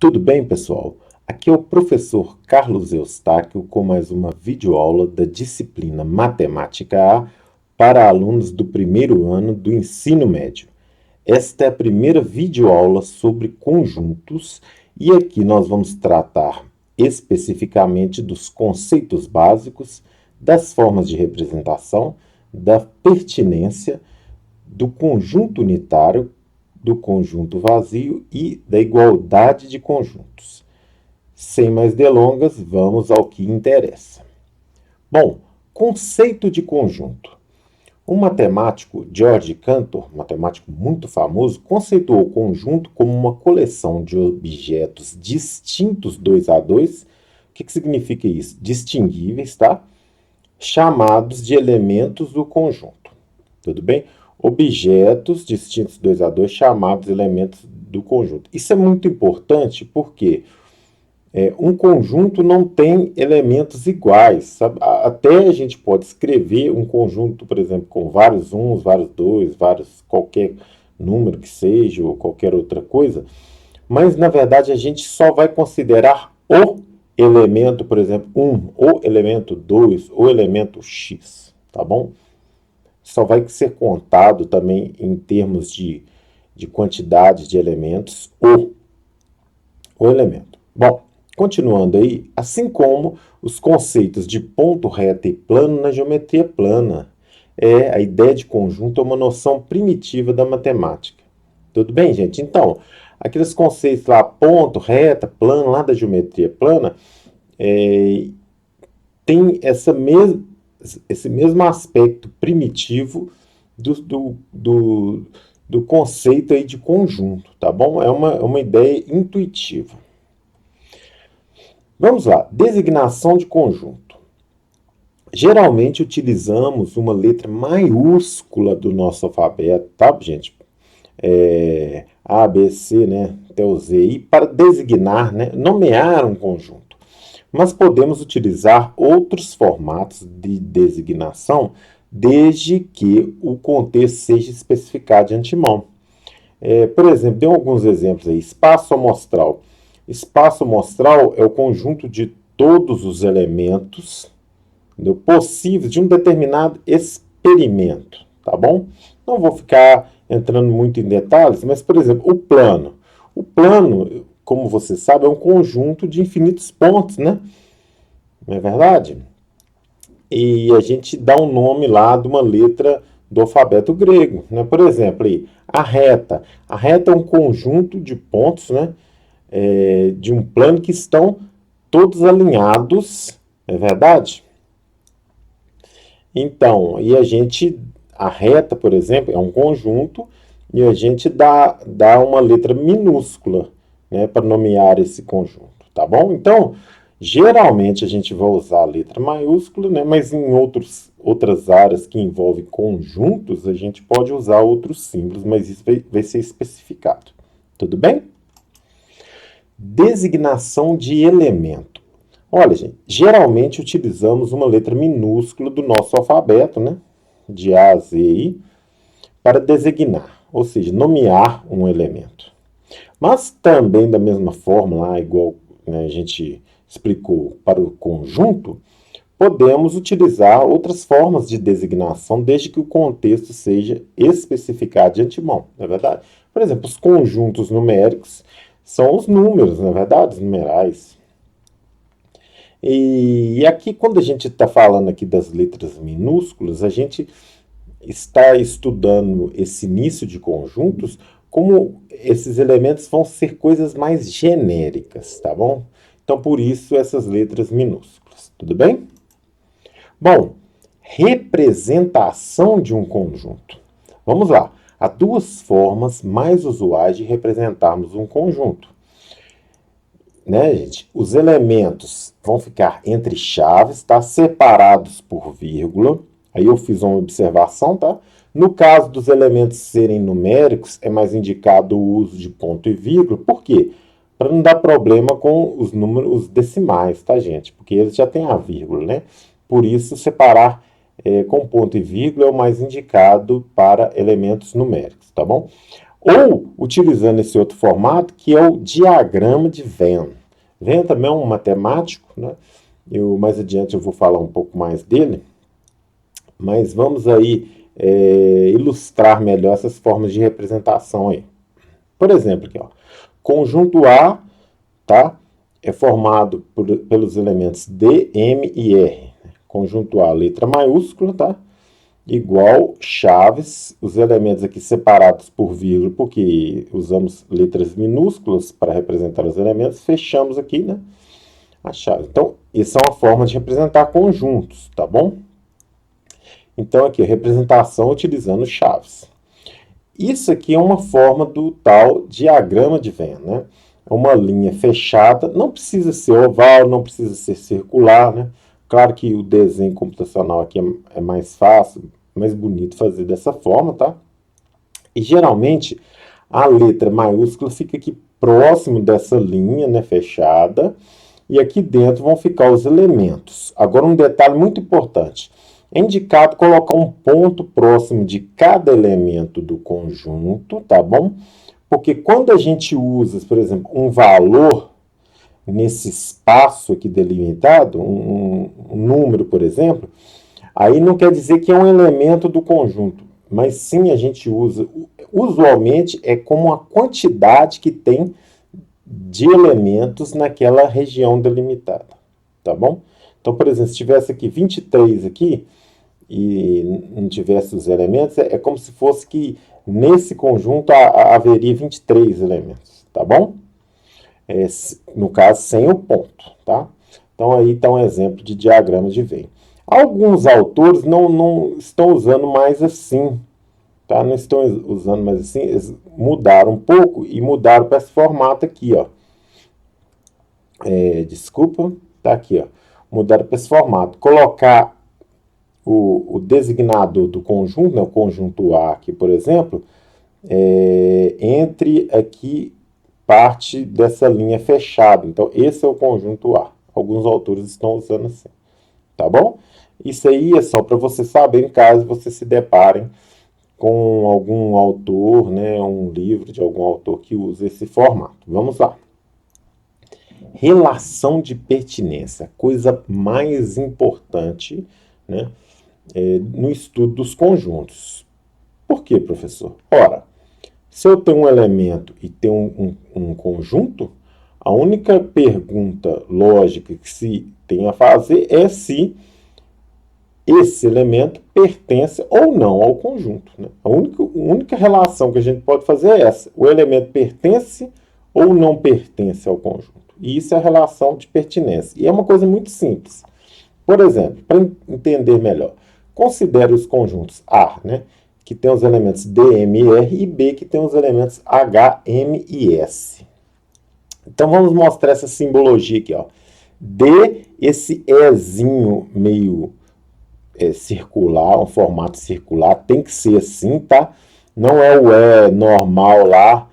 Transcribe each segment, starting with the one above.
Tudo bem, pessoal? Aqui é o professor Carlos Eustáquio com mais uma videoaula da disciplina Matemática A para alunos do primeiro ano do ensino médio. Esta é a primeira videoaula sobre conjuntos e aqui nós vamos tratar especificamente dos conceitos básicos, das formas de representação, da pertinência, do conjunto unitário, do conjunto vazio e da igualdade de conjuntos. Sem mais delongas, vamos ao que interessa. Bom, conceito de conjunto. O matemático George Cantor, matemático muito famoso, conceituou o conjunto como uma coleção de objetos distintos 2 a 2. O que significa isso? Distinguíveis, tá? Chamados de elementos do conjunto. Tudo bem? Objetos distintos 2 a 2 chamados elementos do conjunto. Isso é muito importante porque um conjunto não tem elementos iguais. Sabe? Até a gente pode escrever um conjunto, por exemplo, com vários uns, vários dois, vários qualquer número que seja ou qualquer outra coisa, mas na verdade a gente só vai considerar o elemento, por exemplo, 1, o elemento 2, o elemento x, tá bom? Só vai ser contado também em termos de quantidade de elementos o elemento. Bom, continuando aí, assim como os conceitos de ponto, reta e plano na geometria plana. A ideia de conjunto é uma noção primitiva da matemática. Tudo bem, gente? Então, aqueles conceitos lá, ponto, reta, plano, lá da geometria plana, tem esse mesmo aspecto primitivo do conceito aí de conjunto, tá bom? É uma ideia intuitiva. Vamos lá, designação de conjunto. Geralmente utilizamos uma letra maiúscula do nosso alfabeto, tá, gente? A, B, C, né, até o Z, I, para designar, né, nomear um conjunto. Mas podemos utilizar outros formatos de designação desde que o contexto seja especificado de antemão. Por exemplo, dei alguns exemplos aí. Espaço amostral. Espaço amostral é o conjunto de todos os elementos possíveis de um determinado experimento, tá bom? Não vou ficar entrando muito em detalhes, mas, por exemplo, o plano. O plano, como você sabe, é um conjunto de infinitos pontos, né? Não é verdade? E a gente dá um nome lá de uma letra do alfabeto grego, né? Por exemplo, aí, a reta. A reta é um conjunto de pontos, né? De um plano que estão todos alinhados, é verdade? Então, a reta, por exemplo, é um conjunto e a gente dá uma letra minúscula, né, para nomear esse conjunto, tá bom? Então, geralmente a gente vai usar a letra maiúscula, né, mas em outras áreas que envolvem conjuntos, a gente pode usar outros símbolos, mas isso vai ser especificado. Tudo bem? Designação de elemento. Olha, gente, geralmente utilizamos uma letra minúscula do nosso alfabeto, né, de A a Z, I, para designar, ou seja, nomear um elemento. Mas também da mesma forma, lá, igual, né, a gente explicou para o conjunto, podemos utilizar outras formas de designação desde que o contexto seja especificado de antemão, não é verdade? Por exemplo, os conjuntos numéricos são os números, não é verdade? Os numerais. E aqui, quando a gente está falando aqui das letras minúsculas, a gente está estudando esse início de conjuntos, como esses elementos vão ser coisas mais genéricas, tá bom? Então, por isso, essas letras minúsculas, tudo bem? Bom, representação de um conjunto. Vamos lá. Há duas formas mais usuais de representarmos um conjunto. Né, gente? Os elementos vão ficar entre chaves, tá? Separados por vírgula. Aí eu fiz uma observação, tá? No caso dos elementos serem numéricos, é mais indicado o uso de ponto e vírgula. Por quê? Para não dar problema com os números decimais, tá, gente? Porque eles já têm a vírgula, né? Por isso, separar com ponto e vírgula é o mais indicado para elementos numéricos, tá bom? Ou utilizando esse outro formato, que é o diagrama de Venn. Venn também é um matemático, né? Mais adiante eu vou falar um pouco mais dele, mas vamos aí ilustrar melhor essas formas de representação aí. Por exemplo, aqui, ó, conjunto A, tá? É formado pelos elementos D, M e R. Conjunto A, letra maiúscula, tá? Igual chaves, os elementos aqui separados por vírgula, porque usamos letras minúsculas para representar os elementos, fechamos aqui, né, a chave. Então, isso é uma forma de representar conjuntos, tá bom? Então, aqui, representação utilizando chaves. Isso aqui é uma forma do tal diagrama de Venn, né? É uma linha fechada, não precisa ser oval, não precisa ser circular, né? Claro que o desenho computacional aqui é mais fácil, mais bonito fazer dessa forma, tá? E geralmente a letra maiúscula fica aqui próximo dessa linha, né, fechada, e aqui dentro vão ficar os elementos. Agora um detalhe muito importante. É indicado colocar um ponto próximo de cada elemento do conjunto, tá bom? Porque quando a gente usa, por exemplo, um valor nesse espaço aqui delimitado, um número, por exemplo, aí não quer dizer que é um elemento do conjunto, mas sim a gente usa, usualmente é como a quantidade que tem de elementos naquela região delimitada, tá bom? Então, por exemplo, se tivesse aqui 23 aqui, e não tivesse os elementos, é como se fosse que nesse conjunto haveria 23 elementos, tá bom? No caso, sem o ponto, tá? Então, aí está um exemplo de diagrama de Venn. Alguns autores não estão usando mais assim, tá? Não estão usando mais assim, eles mudaram um pouco e mudaram para esse formato aqui, ó. Desculpa, tá aqui, ó. Mudaram para esse formato. Colocar o designador do conjunto, né, o conjunto A aqui, por exemplo, entre aqui parte dessa linha fechada. Então, esse é o conjunto A. Alguns autores estão usando assim. Tá bom? Isso aí é só para você saber, caso você se deparem com algum autor, né, um livro de algum autor que usa esse formato. Vamos lá. Relação de pertinência, coisa mais importante, né, no estudo dos conjuntos. Por quê, professor? Ora, se eu tenho um elemento e tenho um conjunto, a única pergunta lógica que se tem a fazer é se esse elemento pertence ou não ao conjunto, né? A única relação que a gente pode fazer é essa. O elemento pertence ou não pertence ao conjunto. E isso é a relação de pertinência. E é uma coisa muito simples. Por exemplo, para entender melhor, considere os conjuntos A, né, que tem os elementos D, M e R, e B, que tem os elementos H, M e S. Então, vamos mostrar essa simbologia aqui, ó. D, esse Ezinho meio circular, um formato circular, tem que ser assim, tá? Não é o E normal lá,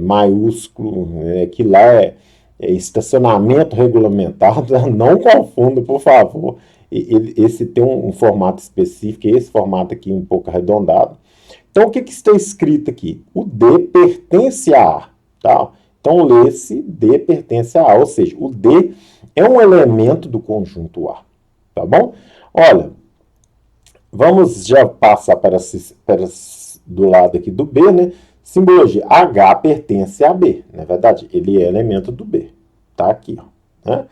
maiúsculo, que lá é estacionamento regulamentado, não confunda, por favor. Esse tem um formato específico, esse formato aqui um pouco arredondado. Então, o que está escrito aqui? O D pertence a A, tá? Então, lê-se D pertence a A, ou seja, o D é um elemento do conjunto A, tá bom? Olha, vamos já passar do lado aqui do B, né? Simbologia. H pertence a B, não é verdade? Ele é elemento do B. Tá aqui, ó. Né?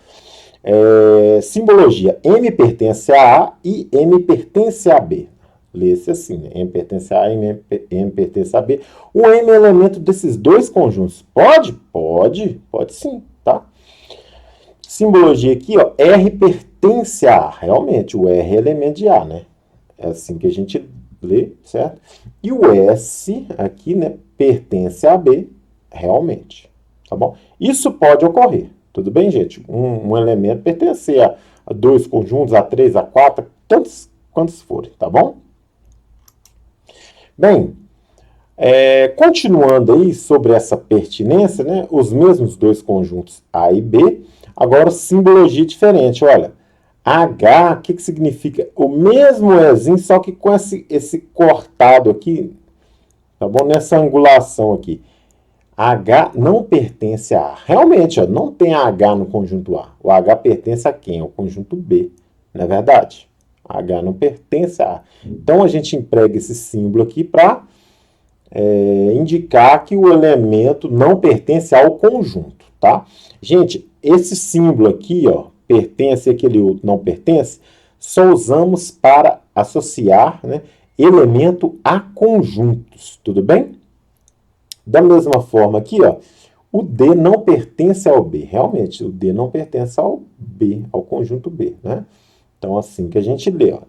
Simbologia. M pertence a A e M pertence a B. Lê-se assim, né? M pertence a A e M pertence a B. O M é elemento desses dois conjuntos. Pode? Pode sim, tá? Simbologia aqui, ó. R pertence a A. Realmente, o R é elemento de A, né? É assim que a gente lê, certo? E o S aqui, né, pertence a B, realmente, tá bom? Isso pode ocorrer, tudo bem, gente? Um elemento pertencer a dois conjuntos, a três, a quatro, tantos quantos forem, tá bom? Bem, continuando aí sobre essa pertinência, né, os mesmos dois conjuntos A e B, agora simbologia diferente, olha. H, o que significa? O mesmo Ezinho, só que com esse cortado aqui, tá bom? Nessa angulação aqui. H não pertence a A. Realmente, ó, não tem H no conjunto A. O H pertence a quem? Ao conjunto B, não é verdade? H não pertence a A. Então, a gente emprega esse símbolo aqui para indicar que o elemento não pertence ao conjunto, tá? Gente, esse símbolo aqui, ó, pertence, aquele outro não pertence, só usamos para associar, né, elemento a conjuntos, tudo bem? Da mesma forma aqui, ó, o D não pertence ao B. Realmente, o D não pertence ao B, ao conjunto B, né? Então, assim que a gente lê, ó.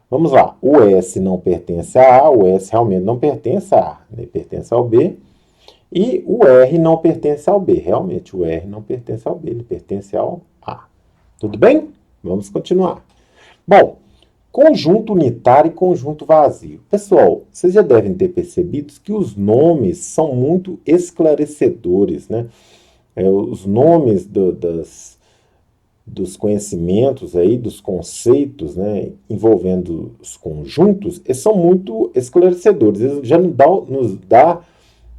Vamos lá. O S não pertence a A, o S realmente não pertence a A, ele pertence ao B. E o R não pertence ao B. Realmente, o R não pertence ao B, ele pertence ao A. Tudo bem? Vamos continuar. Bom, conjunto unitário e conjunto vazio. Pessoal, vocês já devem ter percebido que os nomes são muito esclarecedores, né? Os nomes dos conhecimentos aí, dos conceitos, né, envolvendo os conjuntos, eles são muito esclarecedores. Eles já nos dá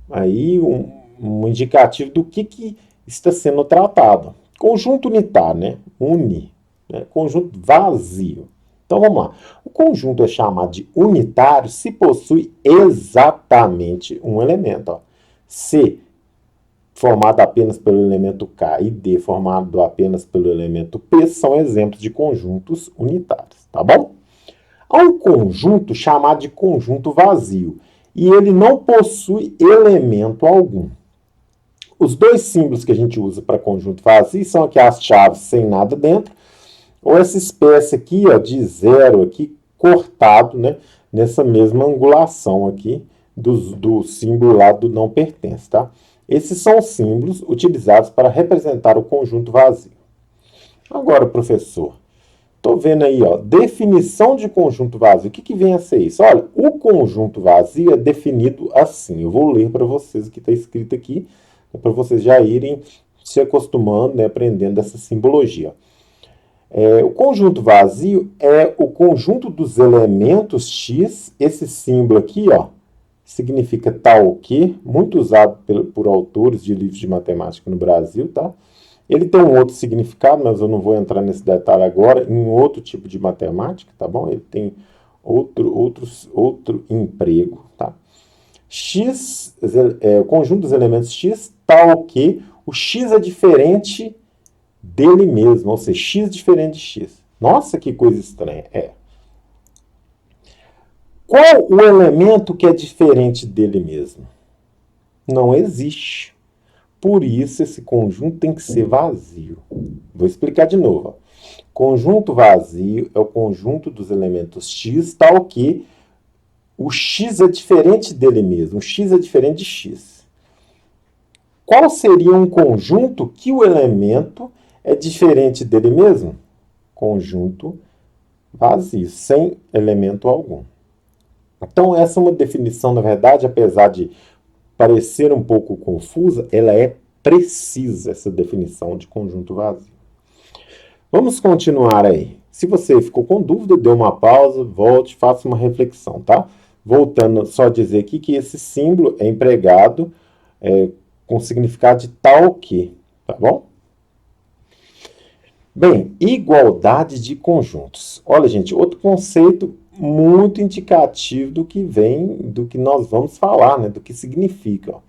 aí um indicativo do que está sendo tratado. Conjunto unitário, né? Uni. Né? Conjunto vazio. Então, vamos lá. O conjunto é chamado de unitário se possui exatamente um elemento. Ó. C, formado apenas pelo elemento K, e D, formado apenas pelo elemento P, são exemplos de conjuntos unitários, tá bom? Há um conjunto chamado de conjunto vazio, e ele não possui elemento algum. Os dois símbolos que a gente usa para conjunto vazio são aqui as chaves sem nada dentro, ou essa espécie aqui, ó, de zero aqui, cortado, né, nessa mesma angulação aqui do símbolo lá do não pertence, tá? Esses são os símbolos utilizados para representar o conjunto vazio. Agora, professor, estou vendo aí, ó, definição de conjunto vazio. O que vem a ser isso? Olha, o conjunto vazio é definido assim. Eu vou ler para vocês o que está escrito aqui, para vocês já irem se acostumando, né, aprendendo essa simbologia. O conjunto vazio é o conjunto dos elementos X, esse símbolo aqui, ó, significa tal que, muito usado por autores de livros de matemática no Brasil, tá? Ele tem um outro significado, mas eu não vou entrar nesse detalhe agora, em outro tipo de matemática, tá bom? Ele tem outro emprego, tá? X, o conjunto dos elementos X, tal que o X é diferente dele mesmo, ou seja, X diferente de X. Nossa, que coisa estranha. Qual o elemento que é diferente dele mesmo? Não existe. Por isso, esse conjunto tem que ser vazio. Vou explicar de novo. Ó. Conjunto vazio é o conjunto dos elementos X, tal que o X é diferente dele mesmo. O X é diferente de X. Qual seria um conjunto que o elemento é diferente dele mesmo? Conjunto vazio, sem elemento algum. Então, essa é uma definição, na verdade, apesar de parecer um pouco confusa, ela é precisa, essa definição de conjunto vazio. Vamos continuar aí. Se você ficou com dúvida, dê uma pausa, volte, faça uma reflexão, tá? Voltando, só dizer aqui que esse símbolo é empregado com significado de tal que, tá bom? Bem, igualdade de conjuntos. Olha, gente, outro conceito muito indicativo do que nós vamos falar, né? Do que significa. Ó.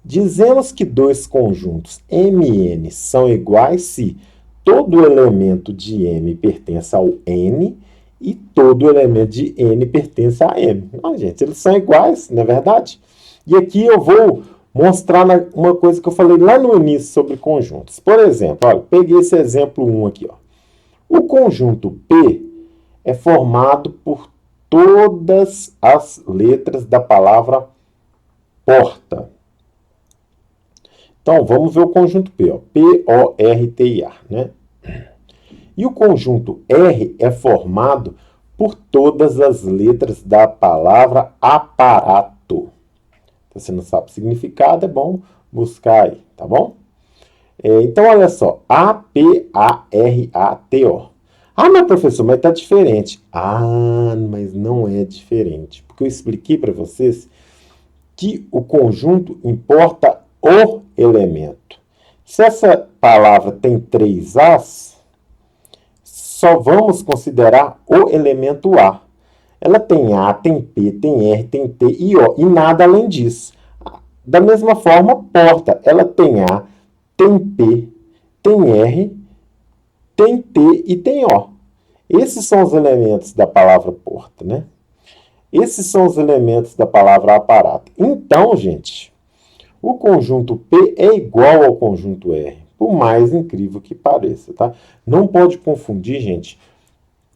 Dizemos que dois conjuntos M e N são iguais se todo elemento de M pertence ao N e todo elemento de N pertence a M. Não, gente, eles são iguais, não é verdade? E aqui eu vou mostrar uma coisa que eu falei lá no início sobre conjuntos. Por exemplo, olha, peguei esse exemplo 1 aqui. Ó. O conjunto P é formado por todas as letras da palavra porta. Então, vamos ver o conjunto P. Ó. P-O-R-T-I-A. Né? E o conjunto R é formado por todas as letras da palavra aparato. Se você não sabe o significado, é bom buscar aí, tá bom? Então, olha só. A-P-A-R-A-T-O. Ah, mas professor, mas está diferente. Ah, mas não é diferente. Porque eu expliquei para vocês que o conjunto importa o elemento. Se essa palavra tem 3 As, só vamos considerar o elemento A. Ela tem A, tem P, tem R, tem T e O, e nada além disso. Da mesma forma, porta, ela tem A, tem P, tem R, tem T e tem O. Esses são os elementos da palavra porta, né? Esses são os elementos da palavra aparato. Então, gente, o conjunto P é igual ao conjunto R, por mais incrível que pareça, tá? Não pode confundir, gente,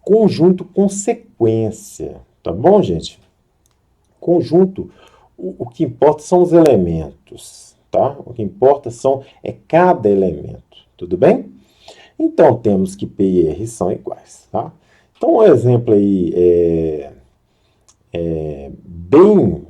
conjunto com sequência, tá bom, gente? Conjunto, o que importa são os elementos, tá? O que importa é cada elemento, tudo bem? Então, temos que P e R são iguais, tá? Então, um exemplo aí bem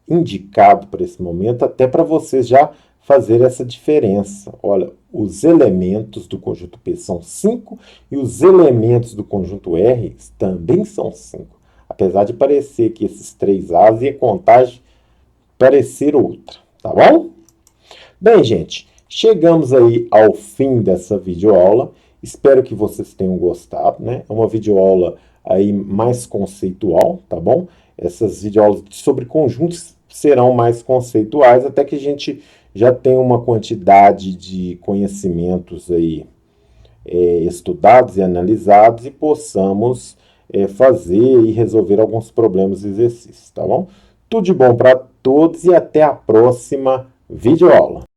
indicado para esse momento, até para vocês já fazer essa diferença. Olha, os elementos do conjunto P são 5 e os elementos do conjunto R também são 5. Apesar de parecer que esses 3 As e a contagem parecer outra, tá bom? Bem, gente, chegamos aí ao fim dessa videoaula. Espero que vocês tenham gostado, né? É uma videoaula aí mais conceitual, tá bom? Essas videoaulas sobre conjuntos serão mais conceituais, até que a gente já tenha uma quantidade de conhecimentos aí estudados e analisados e possamos fazer e resolver alguns problemas e exercícios, tá bom? Tudo de bom para todos e até a próxima videoaula.